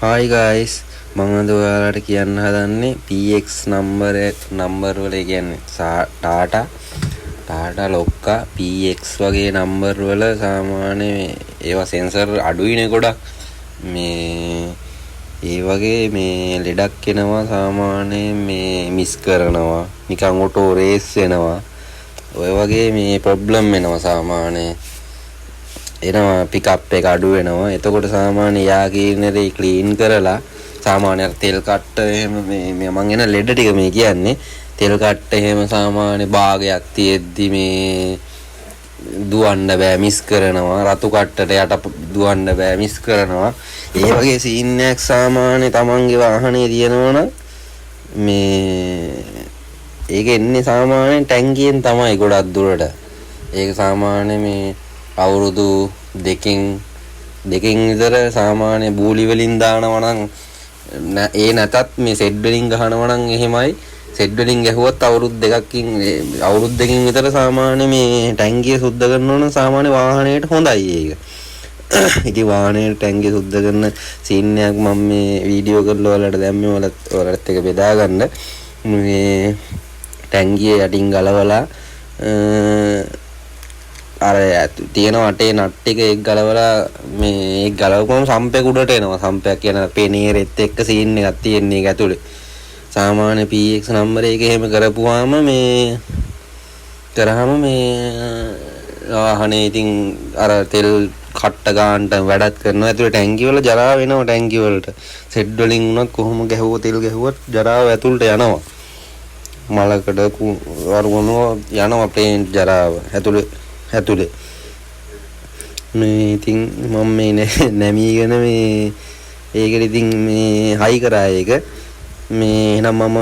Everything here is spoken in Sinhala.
Hi guys, මම අද ඔයාලට කියන්න හදන්නේ PX නම්බර් වල කියන්නේ ටාටා ලොක්කා PX වගේ නම්බර් වල සාමාන්‍ය ඒවා සෙන්සර් අඩුයිනේ ගොඩක් මේ ඒ වගේ මේ ලෙඩක් එනවා සාමාන්‍යයෙන් මේ මිස් කරනවා නිකන් ඔටෝ රේස් වෙනවා ඔය වගේ මේ ප්‍රොබ්ලම් එනවා සාමාන්‍යයෙන් එනවා පිකප් එක අඩු වෙනවා. එතකොට සාමාන්‍ය යාගීනරේ ක්ලීන් කරලා සාමාන්‍ය තෙල් කට්ට එහෙම මේ මං එන ලෙඩ ටික මේ කියන්නේ තෙල් කට්ට එහෙම සාමාන්‍ය භාගයක් තියෙද්දි මේ දුවන්න බෑ මිස් කරනවා. රතු කට්ටට යට දුවන්න බෑ මිස් කරනවා. ඒ වගේ සීන් එකක් සාමාන්‍ය තමන්ගේ වාහනේ තියෙනවනම් මේ ඒක එන්නේ සාමාන්‍යයෙන් ටැංකියෙන් තමයි ගොඩක් දුරට. ඒක සාමාන්‍ය මේ අවුරුදු දෙකකින් විතර සාමාන්‍ය බූලි වලින් දානවා නම් ඒ නැතත් මේ සෙඩ් වලින් ගහනවා නම් එහෙමයි සෙඩ් වලින් ගැහුවත් අවුරුදු දෙකකින් විතර සාමාන්‍ය මේ ටැංකිය සුද්ධ කරනවා නම් සාමාන්‍ය වාහනයට හොඳයි ඒක. ඉතින් වාහනයේ ටැංකිය සුද්ධ කරන සීන් එකක් මම මේ වීඩියෝ කරලා ඔයාලට දැම්මේ ඔයාලට එක බෙදා ගන්න. මේ ටැංකිය යටින් ගලවලා අර තියෙන වටේ නට් එක එක් ගලවලා මේ එක් ගලවපුවම සම්පෙක උඩට එනවා. සම්පයක් කියන පෙනීරෙත් එක්ක සීන් එකක් තියෙන එක ඇතුලේ. සාමාන්‍ය PX නම්බර එක එහෙම කරපුවාම මේ වාහනේ ඉතින් අර තෙල් කට්ට ගන්නට වැඩක් කරනවා. ඇතුලේ ටැංකිය වල ජරා වෙනවා ටැංකිය වලට. සෙඩ් වලින් උනත් කොහොම ගැහුවෝ තෙල් ගැහුවත් ජරාව ඇතුලට යනවා. මලකඩ වරුණෝ යනවා ප්ලේන් ජරාව ඇතුලේ මේ ඉතින් මම මේ නැමීගෙන මේ ඒකට ඉතින් මේ හයි කරා ඒක මේ එහෙනම් මම